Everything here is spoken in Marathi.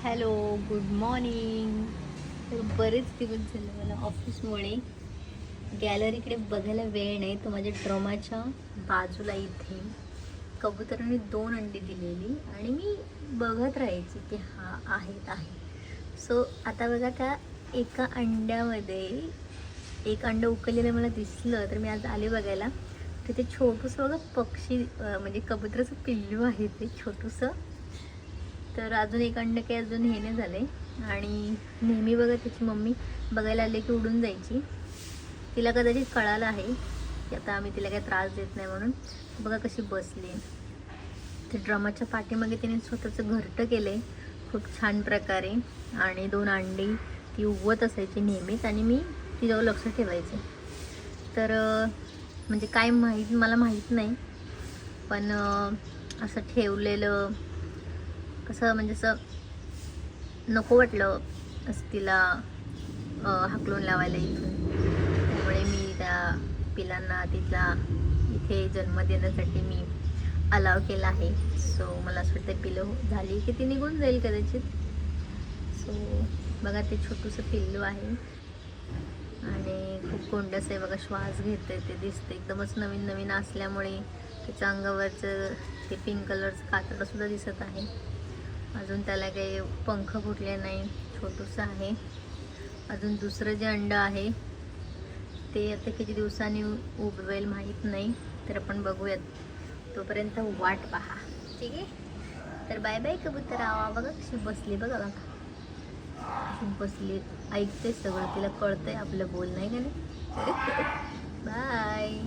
Hello, good morning. तर बरेच दिवस झाले मला ऑफिसमुळे गॅलरीकडे बघायला वेळ नाही. तर माझ्या ड्रमाच्या बाजूला इथे कबुतरांनी 2 अंडी दिलेली आणि मी बघत राहायची की हा आहे. सो आता बघा त्या एका अंड्यामध्ये एक अंड उकळलेलं मला दिसलं, तर मी आज आले बघायला. तिथे छोटूसं बघा पक्षी म्हणजे कबुतराचं पिल्लू आहे ते छोटूसं. तर अजून एक अंड काही अजून हे नाही झाले. आणि नेहमी बघा त्याची मम्मी बघायला आले की उडून जायची. तिला कदाचित कळालं आहे की आता आम्ही तिला काही त्रास देत नाही म्हणून. बघा कशी बसली. ते ड्रमाच्या पाठीमागे तिने स्वतःचं घरटं केलं आहे खूप छान प्रकारे. आणि 2 अंडी ती उगवत असायची नेहमीच आणि मी तिच्यावर लक्ष ठेवायचे. तर म्हणजे काय मला माहीत नाही, पण असं ठेवलेलं कसं म्हणजे असं नको वाटलं असं तिला हाकलून लावायला इथून. त्यामुळे मी त्या पिलांना तिचा इथे जन्म देण्यासाठी मी अलाव केला आहे. सो मला असं वाटतं पिलं झाली की ती निघून जाईल कदाचित. सो बघा ते छोटूसं पिल्लू आहे आणि खूप गोंडस आहे बघा. श्वास घेते ते दिसते एकदमच नवीन नवीन असल्यामुळे त्याच्या अंगावरचं ते पिंक कलरचं कातडंसुद्धा दिसत आहे. अजून त्याला काही पंख फुटले नाही, छोटूसं आहे. अजून दुसरं जे अंड आहे ते आता किती दिवसांनी उगवेल माहीत नाही, तर आपण बघूयात. तोपर्यंत वाट पहा, ठीक आहे. तर बाय बाय कबूतरा. बघा कशी बसली, बघा बघा कशी बसली. ऐकते सगळं, तिला कळतंय आपलं बोल नाही का नाही. बाय.